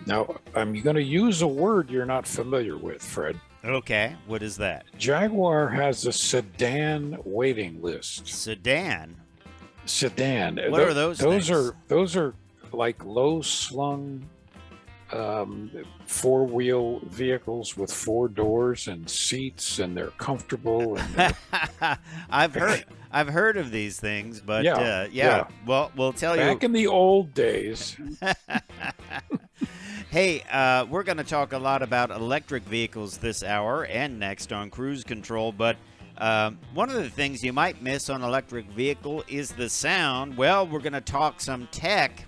Now, I'm going to use a word you're not familiar with, Fred. Okay, what is that? Jaguar has a sedan waiting list. Sedan? Sedan. What are those things? Those are like low slung four-wheel vehicles with four doors and seats, and they're comfortable. And I've heard of these things, but yeah. Well, we'll tell you. Back in the old days. Hey, we're going to talk a lot about electric vehicles this hour and next on Cruise Control, but one of the things you might miss on electric vehicle is the sound. Well, we're going to talk some tech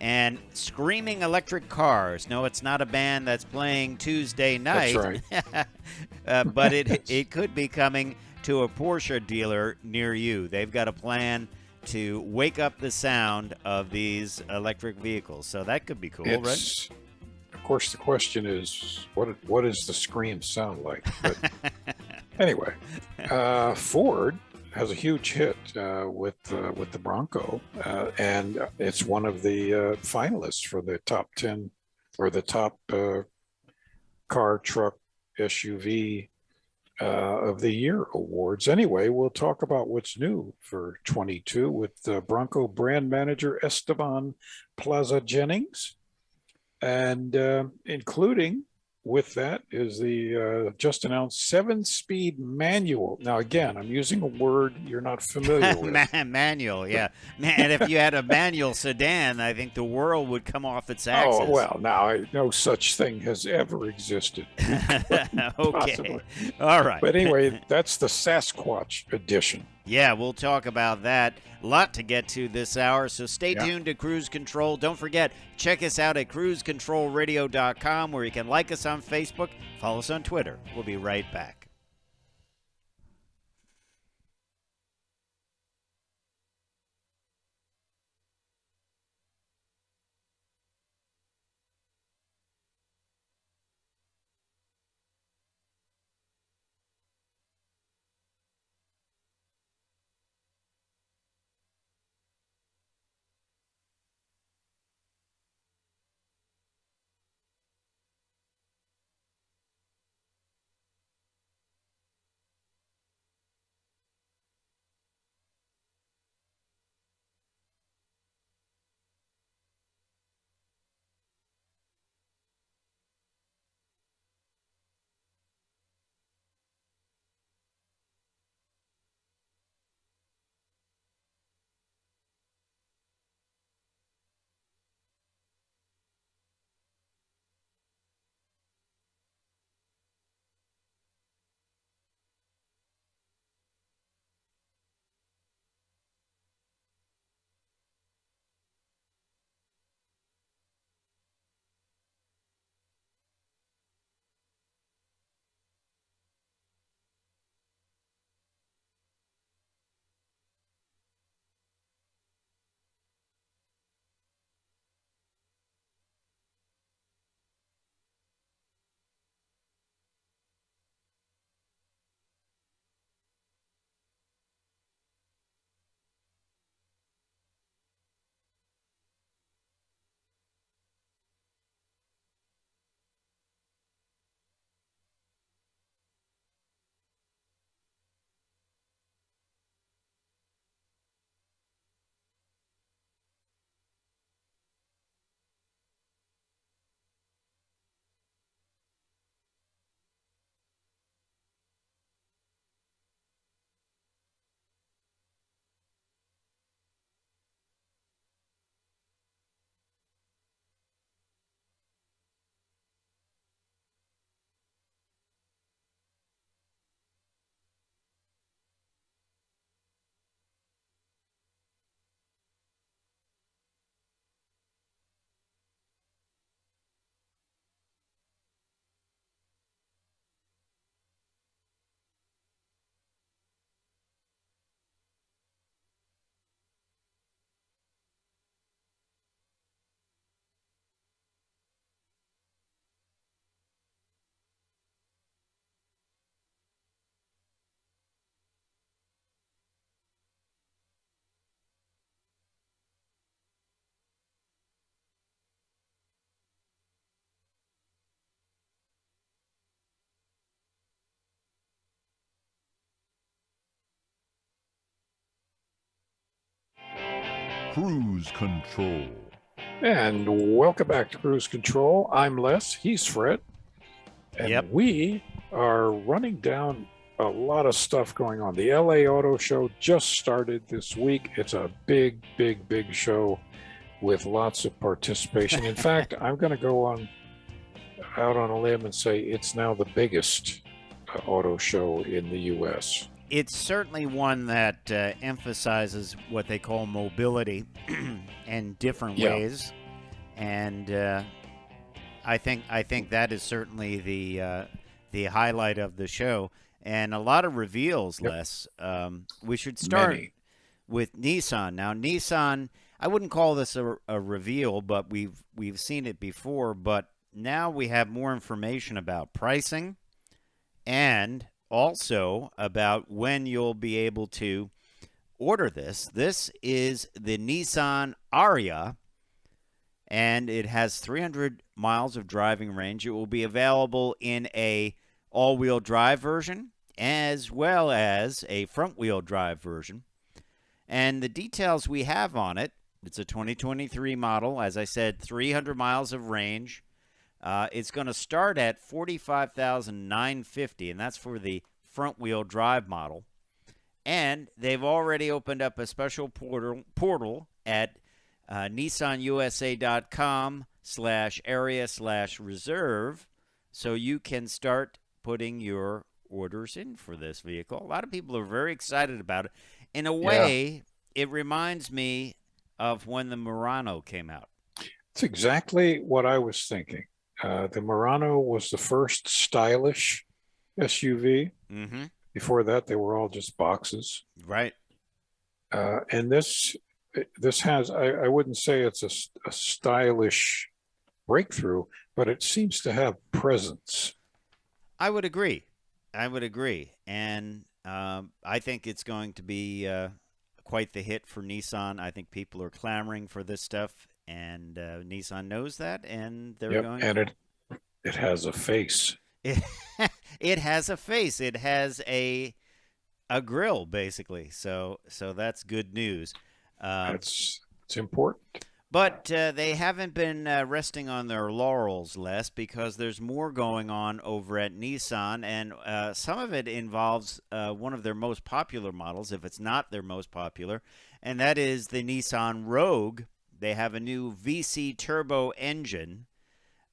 and screaming electric cars. No, it's not a band that's playing Tuesday night. That's right. But it could be coming to a Porsche dealer near you. They've got a plan to wake up the sound of these electric vehicles. So that could be cool, right? Of course, the question is, what does the scream sound like? But anyway, Ford has a huge hit with the Bronco, and it's one of the finalists for the top 10 or the top car, truck, SUV of the year awards. Anyway, we'll talk about what's new for 22 with Bronco brand manager Esteban Plaza Jennings, and including with that is the just announced 7-speed manual. Now, again, I'm using a word you're not familiar with. Manual, yeah. And if you had a manual sedan, I think the world would come off its axis. Oh, well, now, no such thing has ever existed. Okay. Possibly. All right. But anyway, that's the Sasquatch edition. Yeah, we'll talk about that. A lot to get to this hour, so stay tuned to Cruise Control. Don't forget, check us out at cruisecontrolradio.com, where you can like us on Facebook, follow us on Twitter. We'll be right back. Cruise Control. And welcome back to Cruise Control. I'm Les, he's Fred, and Yep. we are running down a lot of stuff going on. The LA Auto Show just started this week. It's a big, big, big show with lots of participation. In fact, I'm going to go out on a limb and say it's now the biggest auto show in the U.S. It's certainly one that emphasizes what they call mobility in different ways, and I think that is certainly the highlight of the show, and a lot of reveals. Les, we should start with Nissan. Now, Nissan, I wouldn't call this a reveal, but we've seen it before. But now we have more information about pricing, and also about when you'll be able to order this. This is the Nissan Aria, and it has 300 miles of driving range. It will be available in a all-wheel drive version as well as a front-wheel drive version. And the details we have on it, it's a 2023 model. As I said, 300 miles of range. It's going to start at $45,950, and that's for the front-wheel drive model. And they've already opened up a special portal at nissanusa.com/area/reserve, so you can start putting your orders in for this vehicle. A lot of people are very excited about it. In a way, it reminds me of when the Murano came out. It's exactly what I was thinking. The Murano was the first stylish SUV. Mm-hmm. Before that, they were all just boxes. Right. And this has, I wouldn't say it's a stylish breakthrough, but it seems to have presence. I would agree. And I think it's going to be quite the hit for Nissan. I think people are clamoring for this stuff, and Nissan knows that, and they're going. And it has a face. It has a face. It has a grill, basically. So that's good news. It's important. But they haven't been resting on their laurels, Les, because there's more going on over at Nissan, and some of it involves one of their most popular models, if it's not their most popular, and that is the Nissan Rogue. They have a new VC turbo engine.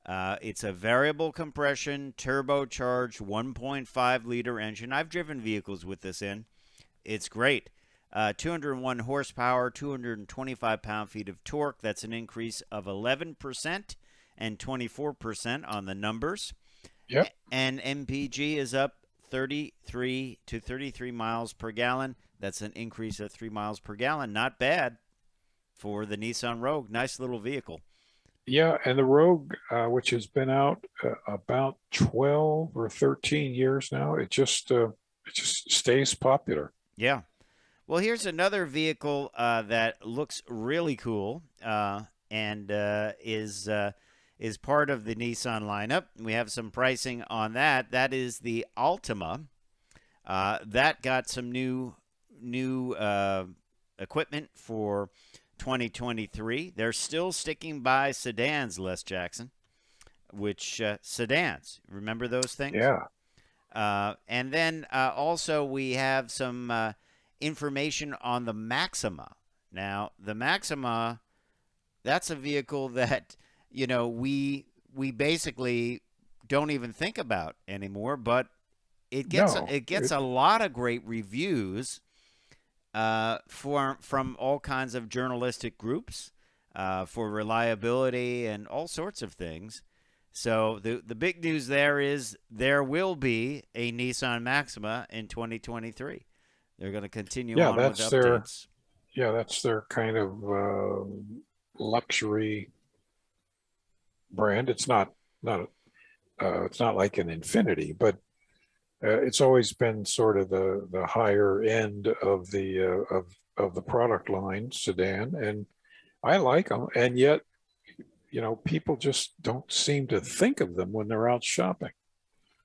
It's a variable compression, turbocharged 1.5-liter engine. I've driven vehicles with this in. It's great. 201 horsepower, 225 pound-feet of torque. That's an increase of 11% and 24% on the numbers. Yep. And MPG is up 33 to 33 miles per gallon. That's an increase of 3 miles per gallon. Not bad for the Nissan Rogue. Nice little vehicle. Yeah, and the Rogue, which has been out about 12 or 13 years now, it just stays popular. Yeah. Well, here's another vehicle that looks really cool and is part of the Nissan lineup. We have some pricing on that. That is the Altima. That got some new equipment for 2023. They're still sticking by sedans, Les Jackson, which sedans, remember those things? Yeah. And then also we have some information on the Maxima. Now, the Maxima, that's a vehicle that, we basically don't even think about anymore, but it gets a lot of great reviews from all kinds of journalistic groups for reliability and all sorts of things. So the big news there is there will be a Nissan Maxima in 2023. They're going to continue on with updates. That's their kind of luxury brand. It's not like an Infinity, but it's always been sort of the higher end of the product line sedan, and I like them. And yet, people just don't seem to think of them when they're out shopping.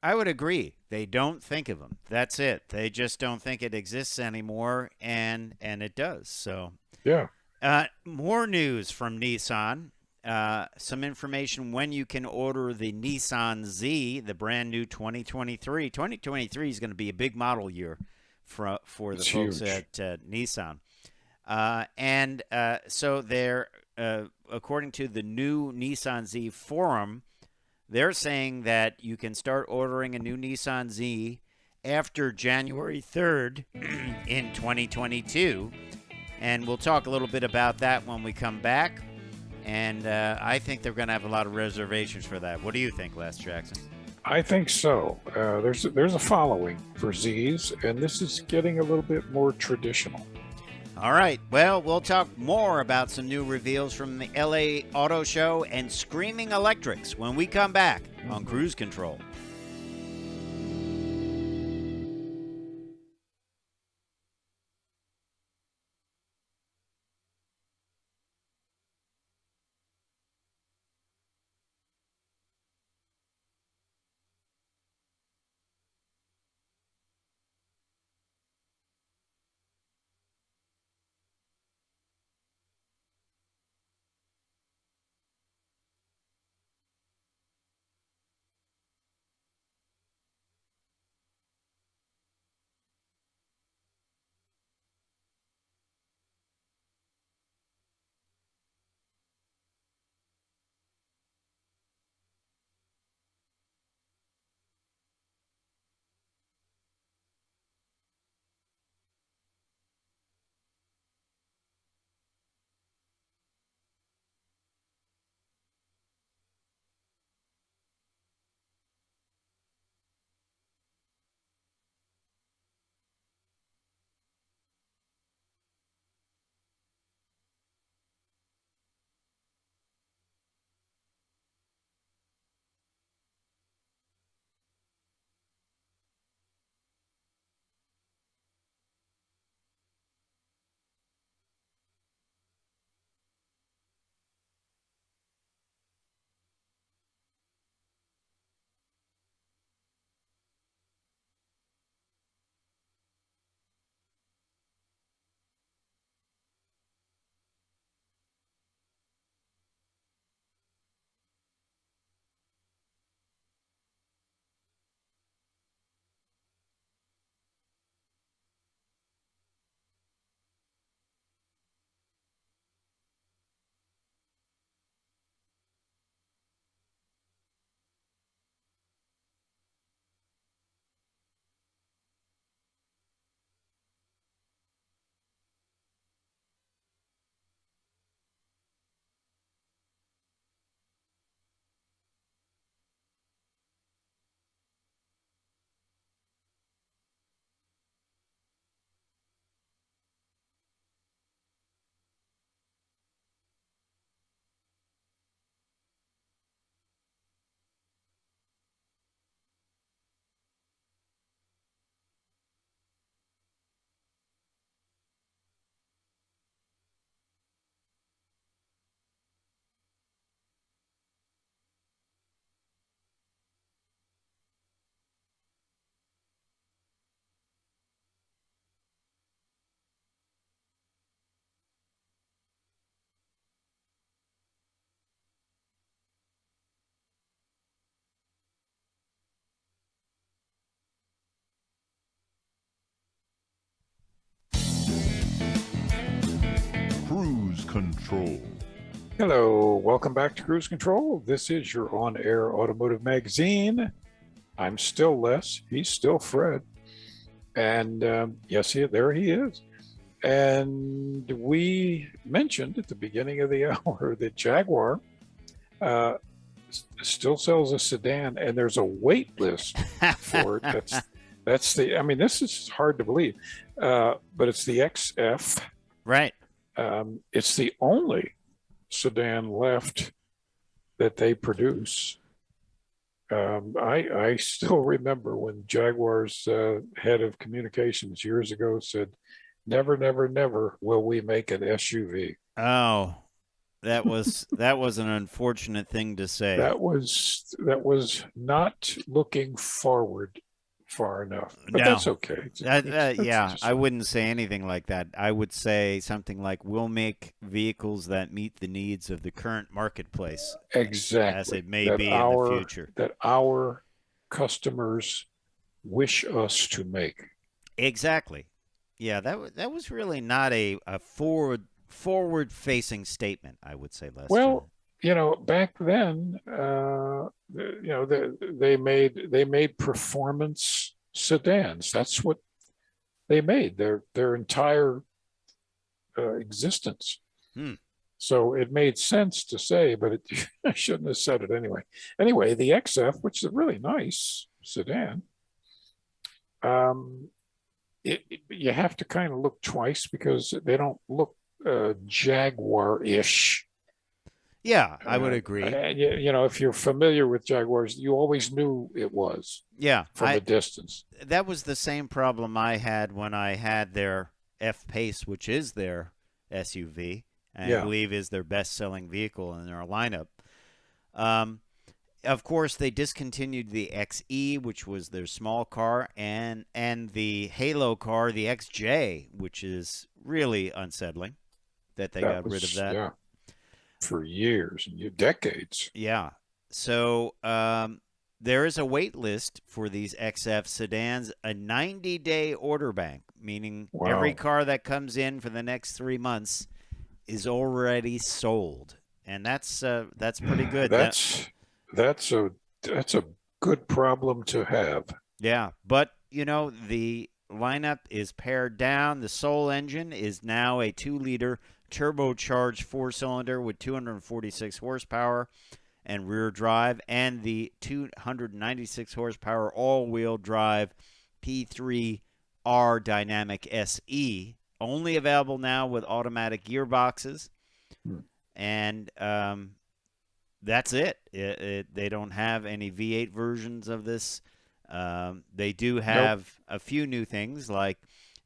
I would agree. They don't think of them. That's it. They just don't think it exists anymore, and it does. So yeah. More news from Nissan. Some information when you can order the Nissan Z, the brand new 2023. 2023 is going to be a big model year for the It's folks huge. at Nissan. So they're, according to the new Nissan Z forum, they're saying that you can start ordering a new Nissan Z after January 3rd in 2022. And we'll talk a little bit about that when we come back. And I think they're going to have a lot of reservations for that. What do you think, Les Jackson? I think so. There's a following for Z's, and this is getting a little bit more traditional. All right. Well, we'll talk more about some new reveals from the LA Auto Show and screaming electrics when we come back on Cruise Control. Cruise Control. Hello, welcome back to Cruise Control. This is your on-air automotive magazine. I'm still Les. He's still Fred. And yes, there he is. And we mentioned at the beginning of the hour that Jaguar still sells a sedan, and there's a wait list for it. That's the. I mean, this is hard to believe, but it's the XF. Right. It's the only sedan left that they produce. I still remember when Jaguar's head of communications years ago said, "Never, never, never will we make an SUV." Oh, that was an unfortunate thing to say. That was not looking forward far enough, but No. that's okay. Yeah, Just I wouldn't say anything like that. I would say something like, we'll make vehicles that meet the needs of the current marketplace as exactly it may be in the future. that our customers wish us to make. Exactly. Yeah, that was really not a forward facing statement, I would say, Lester. Well, back then, they made performance sedans. That's what they made their entire existence. Hmm. So it made sense to say, but I shouldn't have said it anyway. Anyway, the XF, which is a really nice sedan, you have to kind of look twice because they don't look Jaguar-ish. Yeah, I would agree. And if you're familiar with Jaguars, you always knew it was. Yeah, from a distance. That was the same problem I had when I had their F-Pace, which is their SUV, and I believe is their best-selling vehicle in their lineup. Of course, they discontinued the XE, which was their small car, and the Halo car, the XJ, which is really unsettling that they got rid of that. Yeah, for years and decades. Yeah. So there is a wait list for these XF sedans, a 90-day order bank, meaning every car that comes in for the next 3 months is already sold, and that's pretty good. That's a good problem to have. Yeah, but the lineup is pared down. The Soul engine is now a 2-liter turbocharged 4-cylinder with 246 horsepower and rear drive, and the 296 horsepower all-wheel drive P3R Dynamic SE, only available now with automatic gearboxes. And that's it. They don't have any V8 versions of this. They do have a few new things like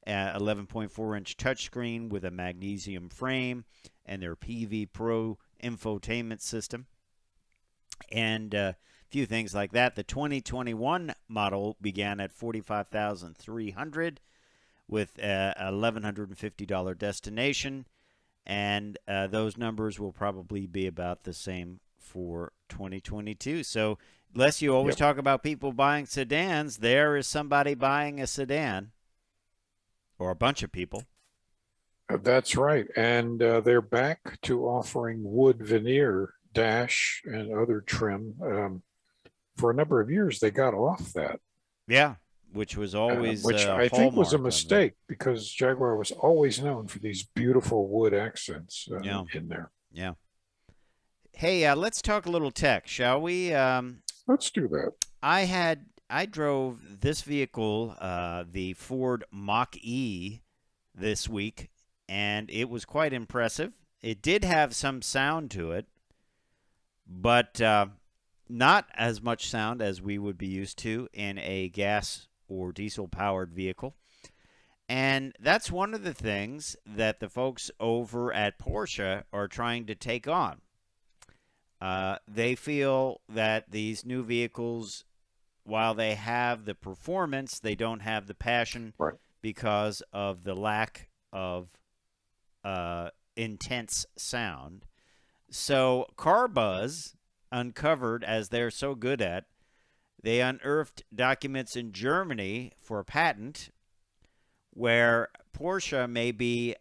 11.4-inch touchscreen with a magnesium frame and their PV Pro infotainment system. And a few things like that. The 2021 model began at $45,300 with a $1,150 destination. And those numbers will probably be about the same for 2022. So, unless you always talk about people buying sedans, there is somebody buying a sedan, or a bunch of people. That's right. And they're back to offering wood veneer dash and other trim. For a number of years, they got off that. Yeah, which was always which I think was a mistake because Jaguar was always known for these beautiful wood accents in there. Yeah. Hey, let's talk a little tech, shall we? Let's do that. I drove this vehicle, the Ford Mach E, this week, and it was quite impressive. It did have some sound to it, but not as much sound as we would be used to in a gas or diesel-powered vehicle. And that's one of the things that the folks over at Porsche are trying to take on. They feel that these new vehicles, while they have the performance, they don't have the passion because of the lack of intense sound. So CarBuzz uncovered, as they're so good at, they unearthed documents in Germany for a patent where Porsche may be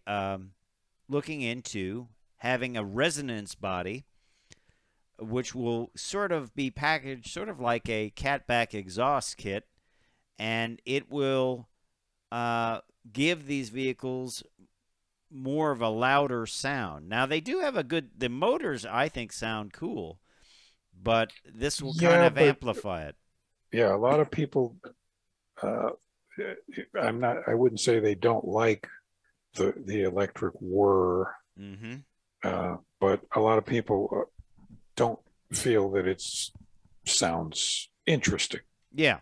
looking into having a resonance body which will sort of be packaged sort of like a catback exhaust kit, and it will give these vehicles more of a louder sound. Now, they do have the motors, I think, sound cool, but this will kind of amplify it. Yeah, a lot of people, I wouldn't say they don't like the electric whir, but a lot of people don't feel that it sounds interesting. Yeah.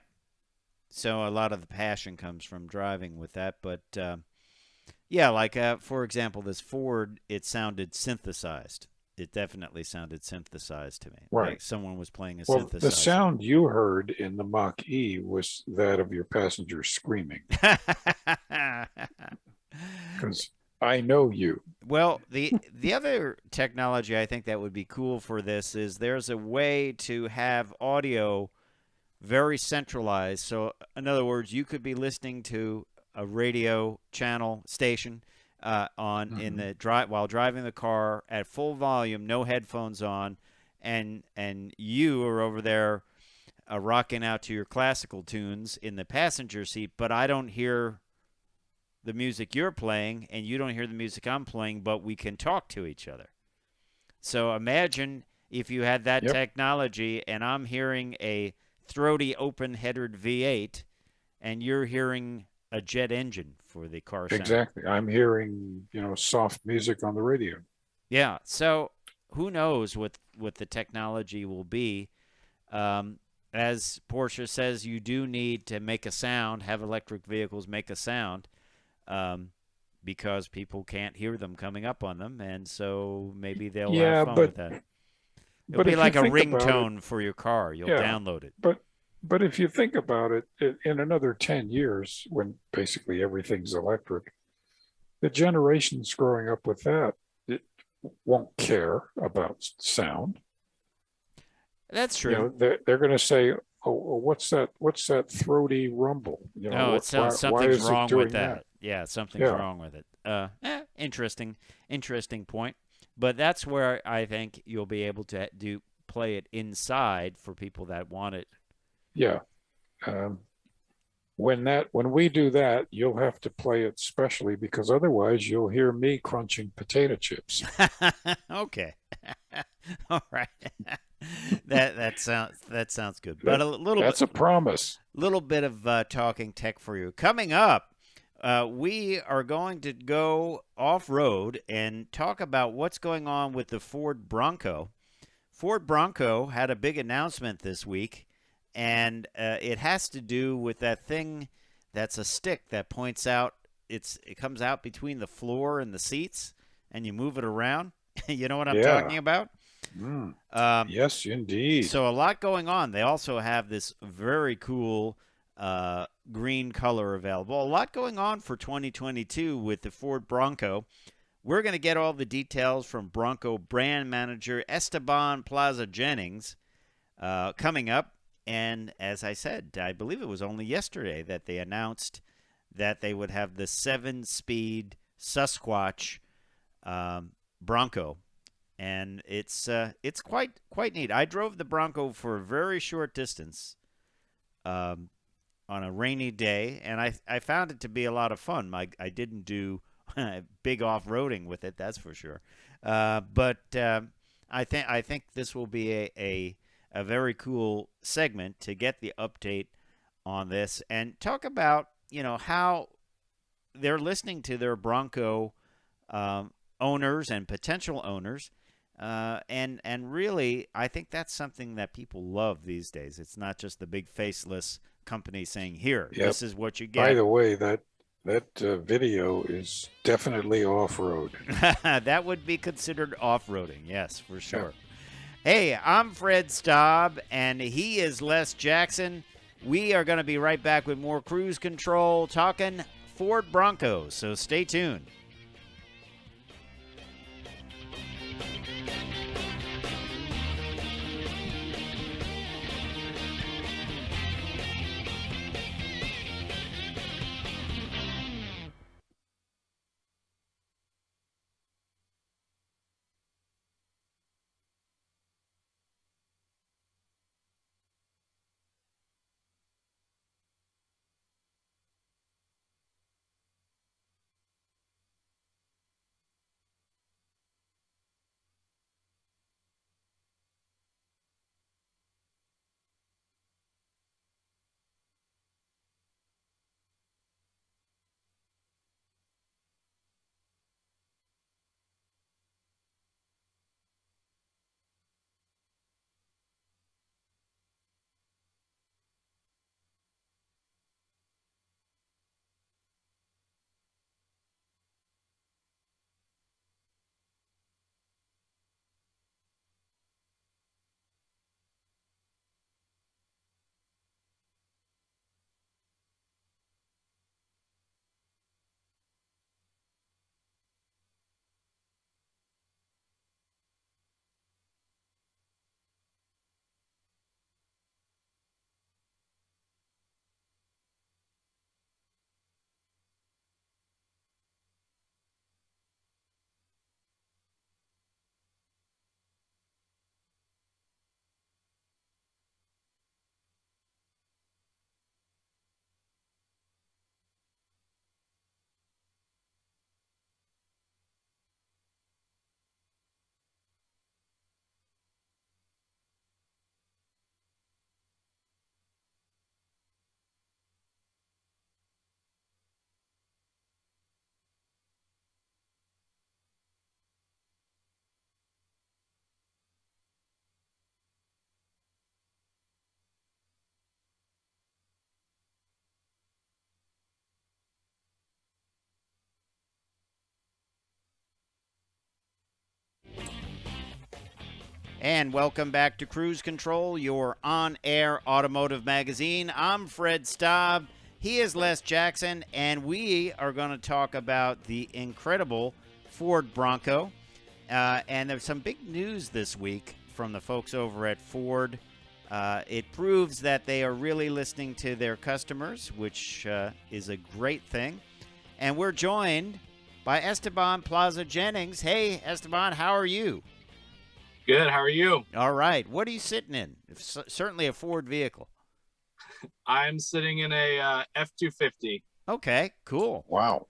So a lot of the passion comes from driving with that. But, yeah, like, for example, this Ford, it sounded synthesized. It definitely sounded synthesized to me, Right. like someone was playing a Well, the synthesizer. sound you heard in the Mach E was that of your passenger screaming, because I know you. Well, the other technology I think that would be cool for this is there's a way to have audio very centralized. So, in other words, you could be listening to a radio channel station on in Mhm. the drive while driving the car at full volume, no headphones on, and you are over there rocking out to your classical tunes in the passenger seat, but I don't hear the music you're playing, and you don't hear the music I'm playing, but we can talk to each other. So imagine if you had that Yep, technology and I'm hearing a throaty open headed V8 and you're hearing a jet engine for the car sound. exactly. I'm hearing, soft music on the radio. Yeah. So who knows what the technology will be. Um, as Porsche says, you do need to make a sound, have electric vehicles make a sound. Um, because people can't hear them coming up on them, and so maybe they'll have Yeah, fun but with that. It'll but be if you like a think about it, ringtone for your car. You'll yeah, download it. but if you think about it, in another 10 years, when basically everything's electric, the generations growing up with that it won't care about sound. That's true. They're going to say, "Oh, what's that throaty rumble? Oh, it sounds Why something's is it wrong with doing that?" that. Yeah, something's Yeah, wrong with it. Interesting point. But that's where I think you'll be able to do play it inside for people that want it. yeah. Um, when we do that, you'll have to play it specially because otherwise you'll hear me crunching potato chips. Okay. All right. That sounds good. But That a little bit that's a promise. little bit of talking tech for you. Coming up, we are going to go off road and talk about what's going on with the Ford Bronco. Ford Bronco had a big announcement this week, and it has to do with that thing that's a stick that points out. It comes out between the floor and the seats, and you move it around. You know what I'm Yeah. talking about? Mm. Um, Yes, indeed. so a lot going on. They also have this very cool green color available. A lot going on for 2022 with the Ford Bronco. We're going to get all the details from Bronco brand manager Esteban Plaza Jennings coming up. And as I said, I believe it was only yesterday that they announced that they would have the 7-speed Sasquatch Bronco, and it's quite neat. I drove the Bronco for a very short distance um, on a rainy day, and I found it to be a lot of fun. I didn't do big off roading with it, that's for sure. But I think this will be a very cool segment to get the update on this and talk about how they're listening to their Bronco owners and potential owners. And really, I think that's something that people love these days. It's not just the big faceless company saying, "Here, Yep. this is what you By get." the way, that video is definitely off road. That would be considered off-roading, yes, for Yeah. sure. Hey, I'm Fred Staub, and he is Les Jackson. We are going to be right back with more Cruise Control talking Ford Broncos, so stay tuned. And welcome back to Cruise Control, your on-air automotive magazine. I'm Fred Staub. He is Les Jackson, and we are going to talk about the incredible Ford Bronco. And there's some big news this week from the folks over at Ford. It proves that they are really listening to their customers, which is a great thing. And we're joined by Esteban Plaza Jennings. Hey, Esteban, how are you? Good. How are you? All right. What are you sitting in? Certainly a Ford vehicle. I'm sitting in a F-250. Okay, cool. Wow.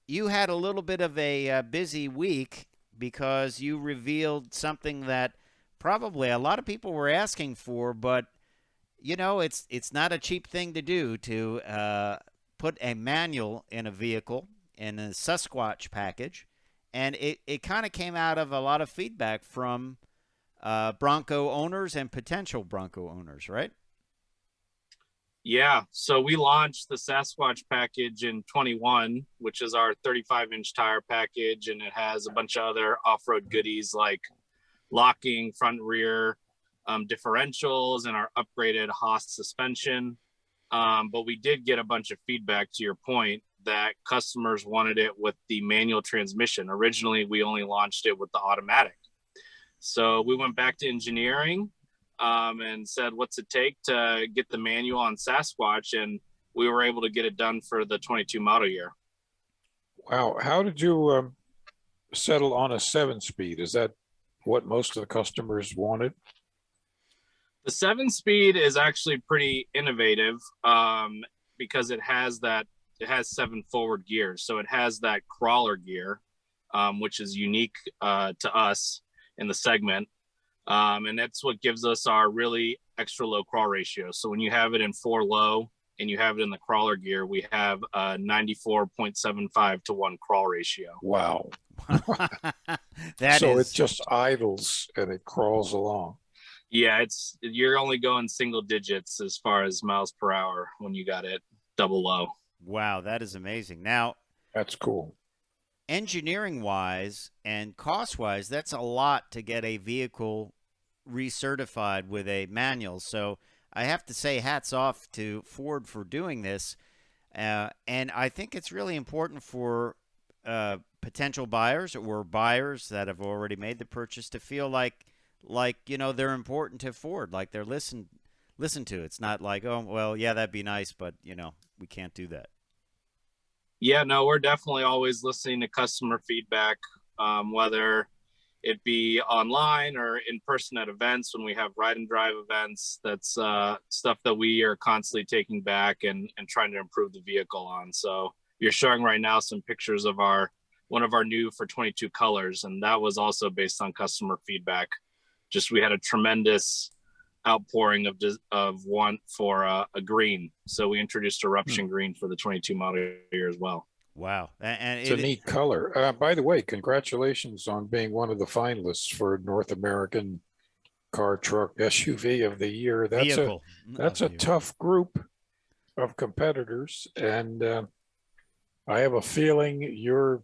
You had a little bit of a busy week because you revealed something that probably a lot of people were asking for, but, you know, it's not a cheap thing to do to put a manual in a vehicle in a Sasquatch package. And it kind of came out of a lot of feedback from Bronco owners and potential Bronco owners, right? Yeah. So we launched the Sasquatch package in 21, which is our 35-inch tire package. And it has a bunch of other off-road goodies like locking front and rear differentials and our upgraded Haas suspension. But we did get a bunch of feedback, to your point, that customers wanted it with the manual transmission. Originally, we only launched it with the automatic. So we went back to engineering and said, what's it take to get the manual on Sasquatch? And we were able to get it done for the 22 model year. Wow. How did you settle on a 7-speed? Is that what most of the customers wanted? The 7-speed is actually pretty innovative because it has 7 forward gears. So it has that crawler gear, which is unique to us in the segment. And that's what gives us our really extra low crawl ratio. So when you have it in 4 low and you have it in the crawler gear, we have a 94.75 to 1 crawl ratio. Wow. It just idles and it crawls along. Yeah, you're only going single digits as far as miles per hour when you got it double low. Wow, that is amazing. Now, that's cool. Engineering-wise and cost-wise, that's a lot to get a vehicle recertified with a manual. So I have to say hats off to Ford for doing this. And I think it's really important for potential buyers or buyers that have already made the purchase to feel like you know, they're important to Ford, like they're listened to. It's not like, oh, well, yeah, that'd be nice, but, you know, we can't do that. Yeah, no, we're definitely always listening to customer feedback, whether it be online or in person at events when we have ride and drive events. That's stuff that we are constantly taking back and trying to improve the vehicle on. So you're showing right now some pictures of one of our new for 22 colors, and that was also based on customer feedback. Just we had a tremendous outpouring of want for a green, so we introduced eruption green for the 22 model year as well. Wow, and it's a neat color. By the way, congratulations on being one of the finalists for North American Car Truck SUV of the Year. That's a tough group of competitors, and I have a feeling you're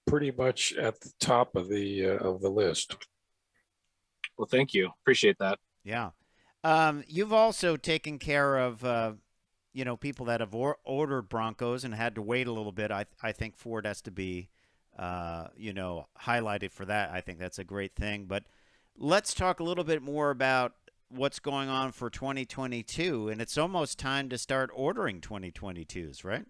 pretty much at the top of the list. Well, thank you. Appreciate that. Yeah. You've also taken care of, you know, people that have ordered Broncos and had to wait a little bit. I think Ford has to be, you know, highlighted for that. I think that's a great thing. But let's talk a little bit more about what's going on for 2022. And it's almost time to start ordering 2022s, right?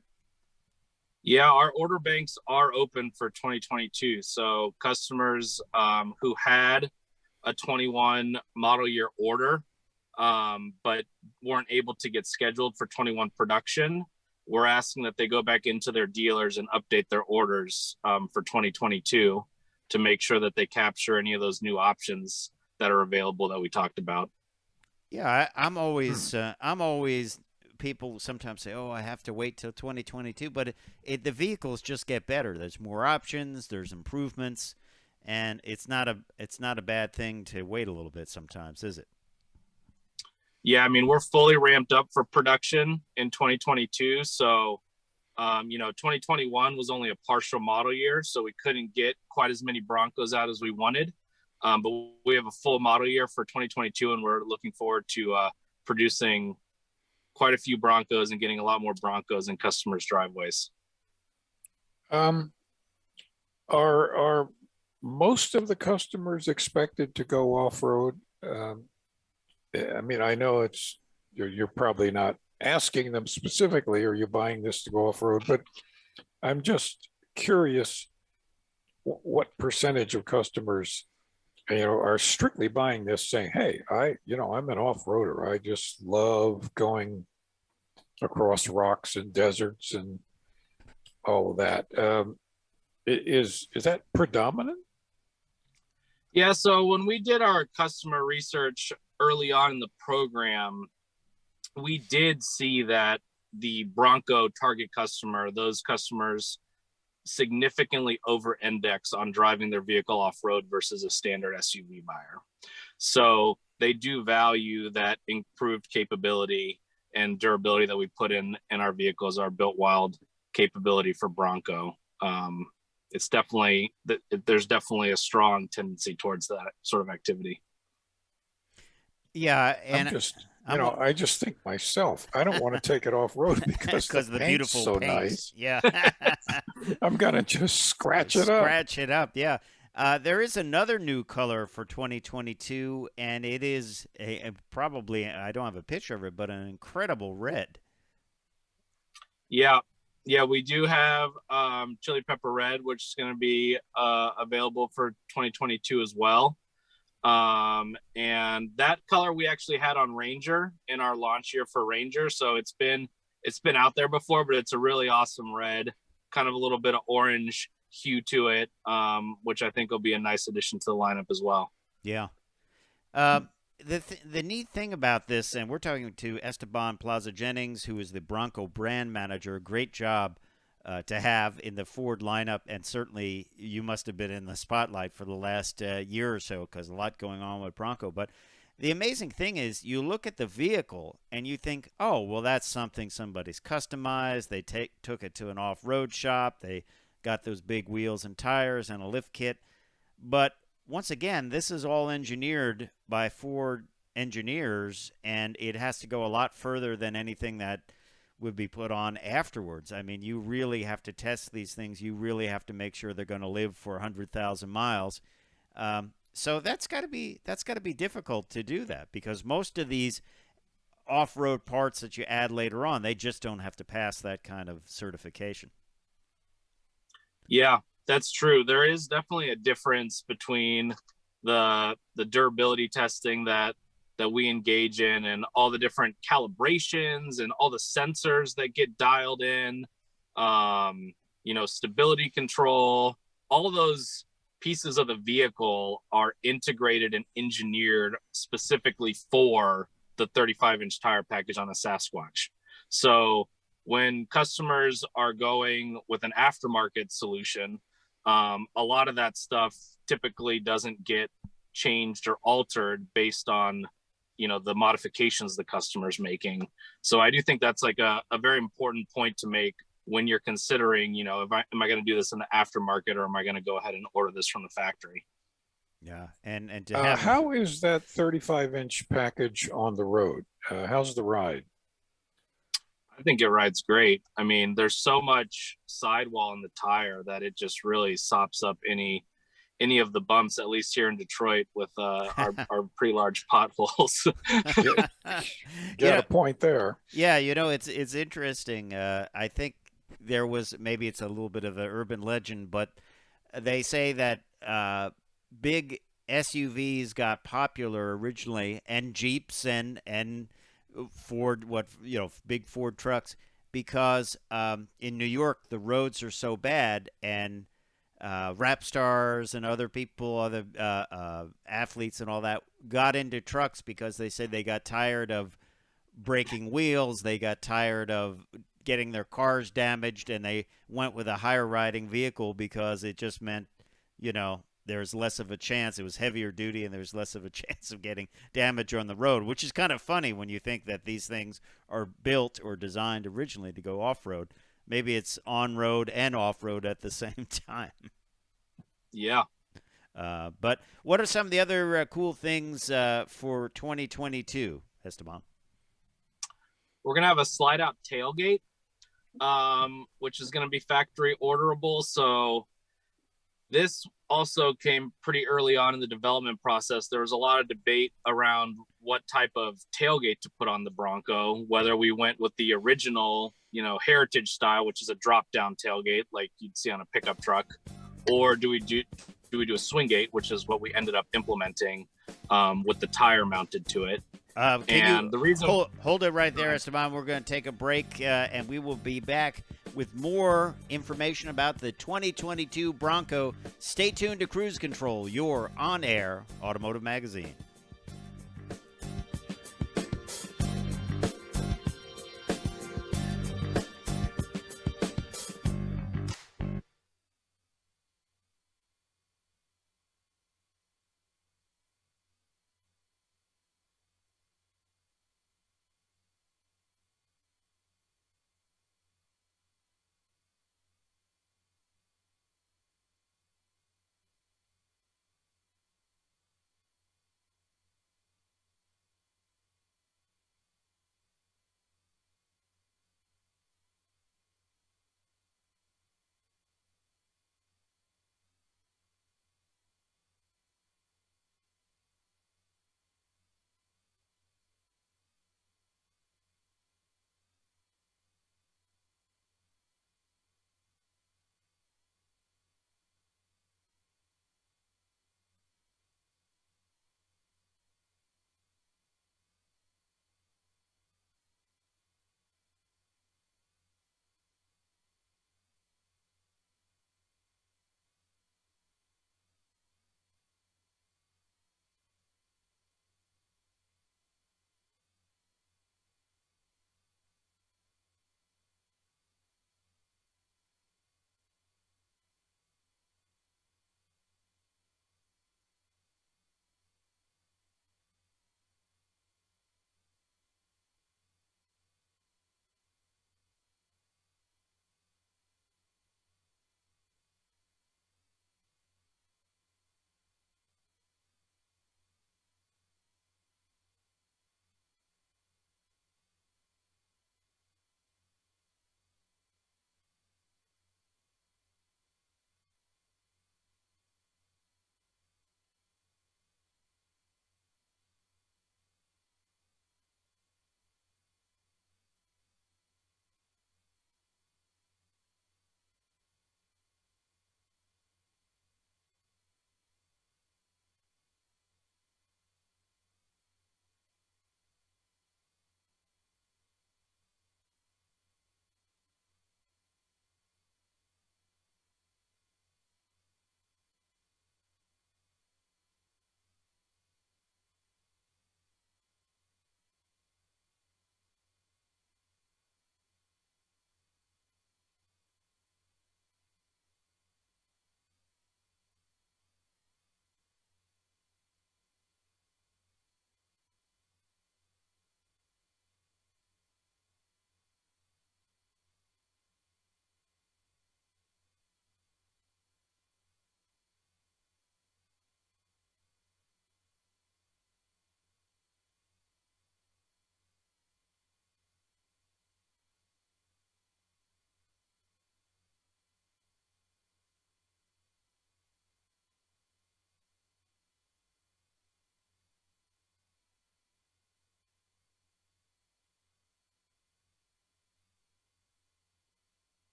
Yeah, our order banks are open for 2022. So customers who had a 21 model year order, but weren't able to get scheduled for 21 production, we're asking that they go back into their dealers and update their orders for 2022 to make sure that they capture any of those new options that are available that we talked about. Yeah, I'm always people sometimes say, oh, I have to wait till 2022, but the vehicles just get better. There's more options, there's improvements, and it's not a bad thing to wait a little bit sometimes, is it? Yeah, I mean, we're fully ramped up for production in 2022. So, 2021 was only a partial model year, so we couldn't get quite as many Broncos out as we wanted. But we have a full model year for 2022, and we're looking forward to producing quite a few Broncos and getting a lot more Broncos in customers' driveways. Are most of the customers expected to go off-road? I mean, I know you're probably not asking them specifically, are you buying this to go off-road? But I'm just curious what percentage of customers, are strictly buying this saying, hey, I'm an off-roader. I just love going across rocks and deserts and all of that. Is that predominant? Yeah, so when we did our customer research early on in the program, we did see that the Bronco target customer, those customers significantly over-index on driving their vehicle off-road versus a standard SUV buyer. So they do value that improved capability and durability that we put in our vehicles, our built wild capability for Bronco. It's definitely, there's definitely a strong tendency towards that sort of activity. Yeah, and I just think myself, I don't want to take it off road because the beautiful so paint. Nice. Yeah, I'm gonna just scratch it up. Yeah, there is another new color for 2022, and it is probably, I don't have a picture of it, but an incredible red. Yeah, we do have chili pepper red, which is going to be available for 2022 as well. And that color we actually had on Ranger in our launch year for Ranger. So it's been out there before, but it's a really awesome red, kind of a little bit of orange hue to it, which I think will be a nice addition to the lineup as well. Yeah. The neat thing about this, and we're talking to Esteban Plaza Jennings, who is the Bronco brand manager. Great job to have in the Ford lineup, and certainly you must have been in the spotlight for the last year or so because a lot going on with Bronco. But the amazing thing is you look at the vehicle and you think, oh, well, that's something somebody's customized. They took it to an off-road shop. They got those big wheels and tires and a lift kit. But once again, this is all engineered by Ford engineers, and it has to go a lot further than anything that would be put on afterwards. I mean, you really have to test these things. You really have to make sure they're going to live for 100,000 miles. So that's got to be difficult to do that, because most of these off-road parts that you add later on, they just don't have to pass that kind of certification. Yeah, that's true. There is definitely a difference between the durability testing that we engage in and all the different calibrations and all the sensors that get dialed in, stability control. All of those pieces of the vehicle are integrated and engineered specifically for the 35-inch tire package on a Sasquatch. So when customers are going with an aftermarket solution, a lot of that stuff typically doesn't get changed or altered based on the modifications the customer's making. So I do think that's like a very important point to make when you're considering, am I going to do this in the aftermarket, or am I going to go ahead and order this from the factory? Yeah, and to have how is that 35-inch package on the road? How's the ride? I think it rides great. I mean, there's so much sidewall in the tire that it just really sops up any of the bumps, at least here in Detroit with our pretty large potholes. Got a point there. Yeah, it's interesting. I think there was, maybe it's a little bit of an urban legend, but they say that big SUVs got popular originally, and Jeeps and Ford, big Ford trucks, because in New York the roads are so bad, and rap stars and other people, other athletes and all that got into trucks because they said they got tired of breaking wheels, they got tired of getting their cars damaged, and they went with a higher riding vehicle because it just meant, there's less of a chance. It was heavier duty, and there's less of a chance of getting damage on the road, which is kind of funny when you think that these things are built or designed originally to go off-road. Maybe it's on-road and off-road at the same time. Yeah. But what are some of the other cool things for 2022, Esteban? We're going to have a slide out tailgate, which is going to be factory orderable. So this also came pretty early on in the development process. There was a lot of debate around what type of tailgate to put on the Bronco, whether we went with the original, heritage style, which is a drop down tailgate like you'd see on a pickup truck, or do we do a swing gate, which is what we ended up implementing with the tire mounted to it. The reason hold it right there, Esteban. We're going to take a break, and we will be back with more information about the 2022 Bronco. Stay tuned to Cruise Control, your on-air automotive magazine.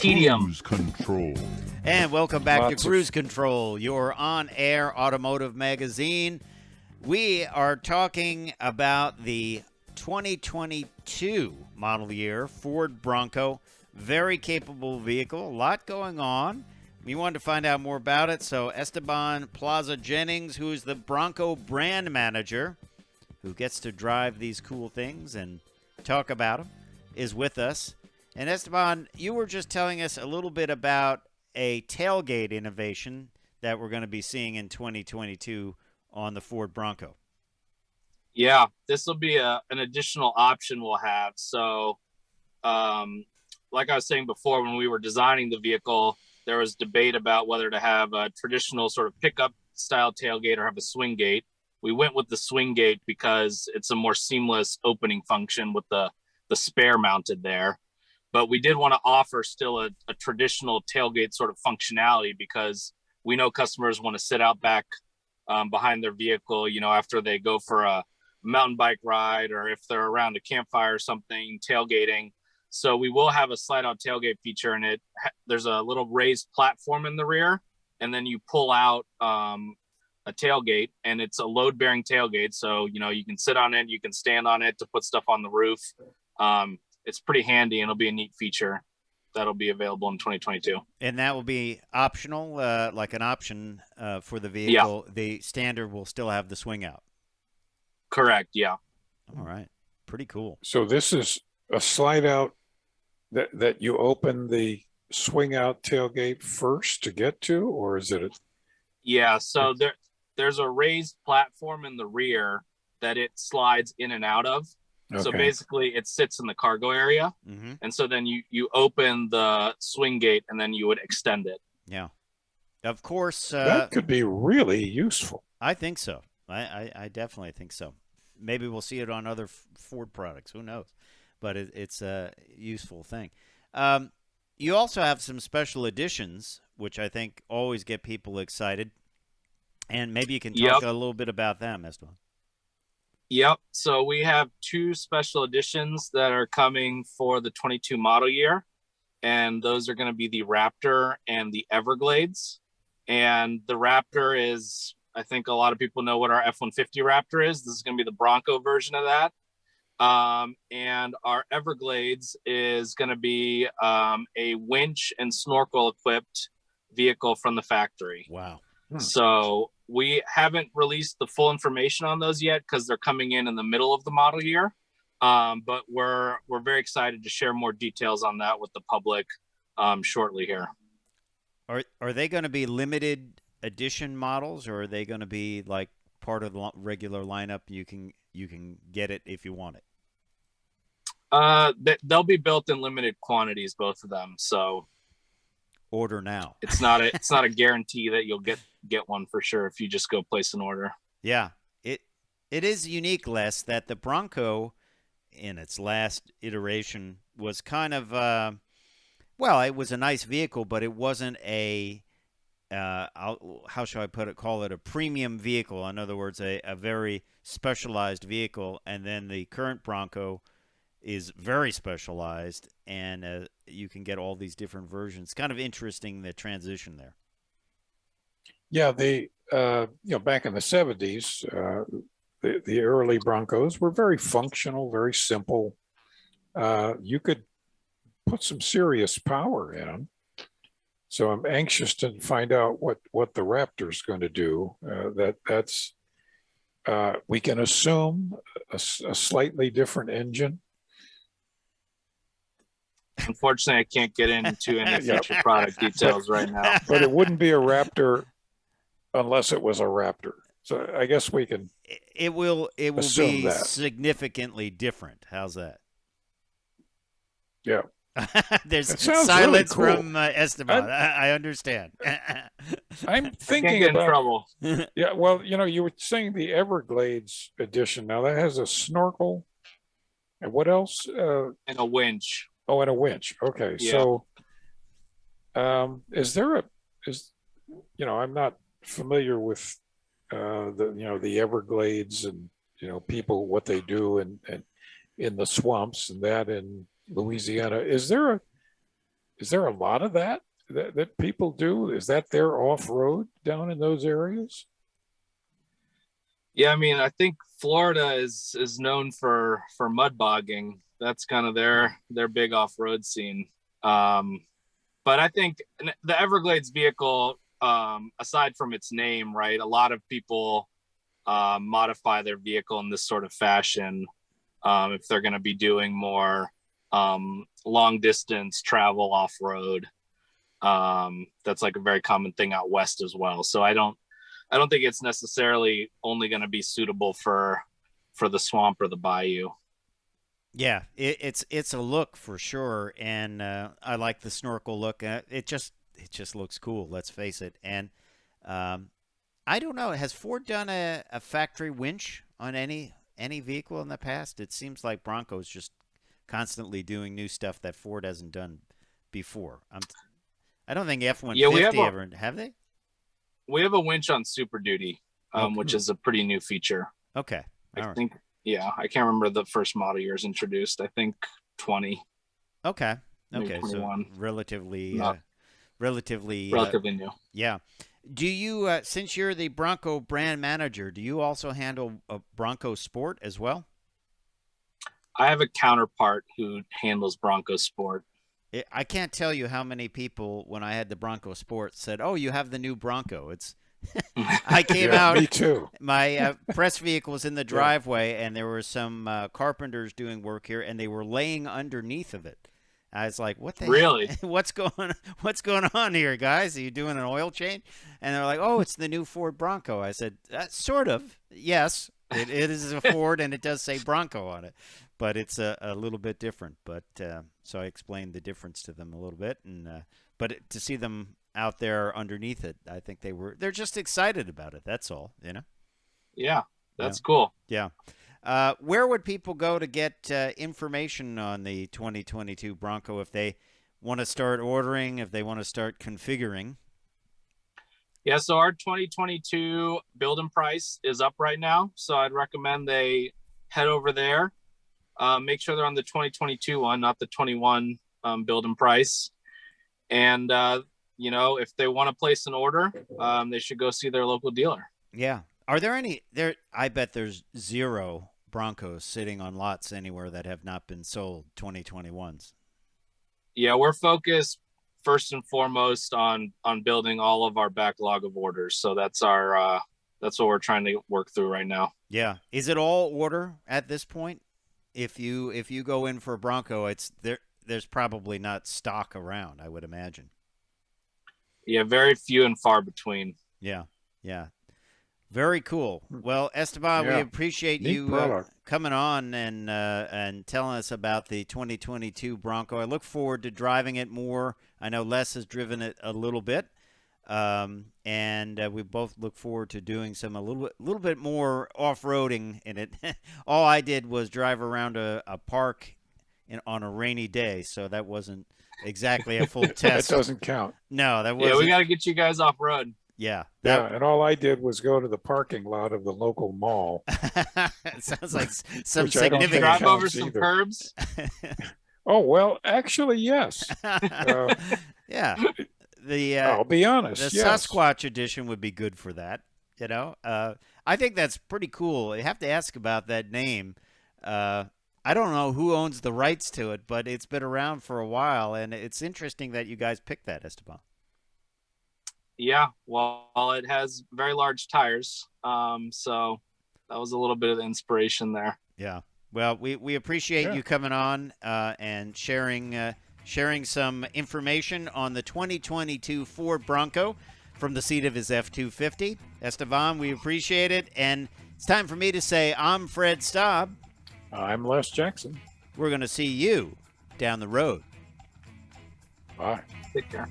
tedium. Cruise control. And welcome back Lots to of- Cruise Control, your on-air automotive magazine. We are talking about the 2022 model year Ford Bronco. Very capable vehicle, a lot going on. We wanted to find out more about it, so Esteban Plaza Jennings, who is the Bronco brand manager, who gets to drive these cool things and talk about them, is with us. And Esteban, you were just telling us a little bit about a tailgate innovation that we're going to be seeing in 2022 on the Ford Bronco. Yeah, this will be an additional option we'll have. So, like I was saying before, when we were designing the vehicle, there was debate about whether to have a traditional sort of pickup style tailgate or have a swing gate. We went with the swing gate because it's a more seamless opening function with the spare mounted there. But we did want to offer still a traditional tailgate sort of functionality, because we know customers want to sit out back behind their vehicle, after they go for a mountain bike ride, or if they're around a campfire or something, tailgating. So we will have a slide out tailgate feature in it. There's a little raised platform in the rear, and then you pull out a tailgate, and it's a load bearing tailgate. So, you can sit on it, you can stand on it to put stuff on the roof. It's pretty handy, and it'll be a neat feature that'll be available in 2022. And that will be optional, like an option for the vehicle. Yeah. The standard will still have the swing out. Correct, yeah. All right. Pretty cool. So this is a slide out that you open the swing out tailgate first to get to, or is it? Yeah, so there's a raised platform in the rear that it slides in and out of. Okay. So basically it sits in the cargo area. Mm-hmm. And so then you open the swing gate and then you would extend it. Yeah. Of course. That could be really useful. I think so. I definitely think so. Maybe we'll see it on other Ford products. Who knows? But it's a useful thing. You also have some special editions, which I think always get people excited. And maybe you can talk a little bit about them, Esteban. Yep. So we have two special editions that are coming for the 22 model year. And those are going to be the Raptor and the Everglades. And the Raptor is, I think a lot of people know what our F-150 Raptor is. This is going to be the Bronco version of that. And our Everglades is going to be a winch and snorkel equipped vehicle from the factory. Wow. So we haven't released the full information on those yet because they're coming in the middle of the model year. But we're very excited to share more details on that with the public shortly here. Are they going to be limited edition models, or are they going to be like part of the regular lineup? You can get it if you want it. They'll be built in limited quantities, both of them. So order now. It's not a guarantee that you'll get one for sure if you just go place an order. Yeah, it is unique, Les, that the Bronco in its last iteration was kind of it was a nice vehicle, but it wasn't a how shall I put it? Call it a premium vehicle. In other words, a very specialized vehicle. And then the current Bronco is very specialized, and you can get all these different versions. Kind of interesting, the transition there. Yeah, back in the 70s, the early Broncos were very functional, very simple. You could put some serious power in them. So I'm anxious to find out what the Raptor's going to do. That's we can assume a slightly different engine. Unfortunately, I can't get into any future product details right now. But it wouldn't be a Raptor unless it was a Raptor. So I guess we can. It will be that. Significantly different. How's that? Yeah. There's silence really cool. from Esteban. I understand. I'm thinking about trouble. Yeah, well, you were saying the Everglades edition. Now that has a snorkel, and what else? And a winch. Oh, and a winch. Okay, yeah. So, I'm not familiar with the Everglades and people what they do and in the swamps and that in Louisiana. Is there Is there a lot of that people do? Is that their off-road down in those areas? Yeah, I mean, I think Florida is known for mud bogging. That's kind of their big off-road scene. But I think the Everglades vehicle, aside from its name, right, a lot of people modify their vehicle in this sort of fashion if they're going to be doing more long distance travel off-road. That's like a very common thing out west as well. So I don't think it's necessarily only going to be suitable for the swamp or the bayou. Yeah, it's a look for sure, and I like the snorkel look. It just looks cool. Let's face it. And I don't know. Has Ford done a factory winch on any vehicle in the past? It seems like Bronco's just constantly doing new stuff that Ford hasn't done before. I don't think F-150 ever have they? We have a winch on Super Duty, cool. Which is a pretty new feature. Okay, I think. Yeah, I can't remember the first model years introduced. I think 20. Okay. Okay, so relatively new. Yeah. Do you, since you're the Bronco brand manager, do you also handle a Bronco Sport as well? I have a counterpart who handles Bronco Sport. I can't tell you how many people, when I had the Bronco Sport, said, "Oh, you have the new Bronco." It's I came out. Me too. My press vehicle was in the driveway, and there were some carpenters doing work here, and they were laying underneath of it. I was like, "What the really? Hell? What's going on here, guys? Are you doing an oil change?" And they're like, "Oh, it's the new Ford Bronco." I said, "Sort of. Yes, it is a Ford, and it does say Bronco on it, but it's a little bit different." But so I explained the difference to them a little bit, and but to see them out there underneath it, I think they're just excited about it. That's all, you know? Yeah, that's cool. Yeah. Where would people go to get information on the 2022 Bronco if they want to start ordering, if they want to start configuring? Yeah, so our 2022 build and price is up right now. So I'd recommend they head over there. Make sure they're on the 2022 one, not the 21 build and price. And if they want to place an order, they should go see their local dealer. Yeah. Are there any there? I bet there's 0 Broncos sitting on lots anywhere that have not been sold 2021s. Yeah, we're focused first and foremost on building all of our backlog of orders. So that's what we're trying to work through right now. Yeah. Is it all order at this point? If you go in for a Bronco, there's probably not stock around, I would imagine. Yeah, very few and far between. Yeah. Very cool. Well, Esteban, we appreciate you coming on and telling us about the 2022 Bronco. I look forward to driving it more. I know Les has driven it a little bit, and we both look forward to doing a little bit more off-roading in it. All I did was drive around a park on a rainy day, so that wasn't exactly a full test. That doesn't count. No, that wasn't. Yeah, we got to get you guys off-road. Yeah. And all I did was go to the parking lot of the local mall. It sounds like some significant. Drive over some curbs. Oh, well, actually, yes. Yeah. I'll be honest. The yes. Sasquatch edition would be good for that. You know, I think that's pretty cool. You have to ask about that name. I don't know who owns the rights to it, but it's been around for a while, and it's interesting that you guys picked that, Esteban. Yeah, well, it has very large tires, so that was a little bit of the inspiration there. Yeah. Well, we appreciate you coming on and sharing some information on the 2022 Ford Bronco from the seat of his F-250. Esteban, we appreciate it, and it's time for me to say I'm Fred Staub. I'm Les Jackson. We're going to see you down the road. Bye. Take care.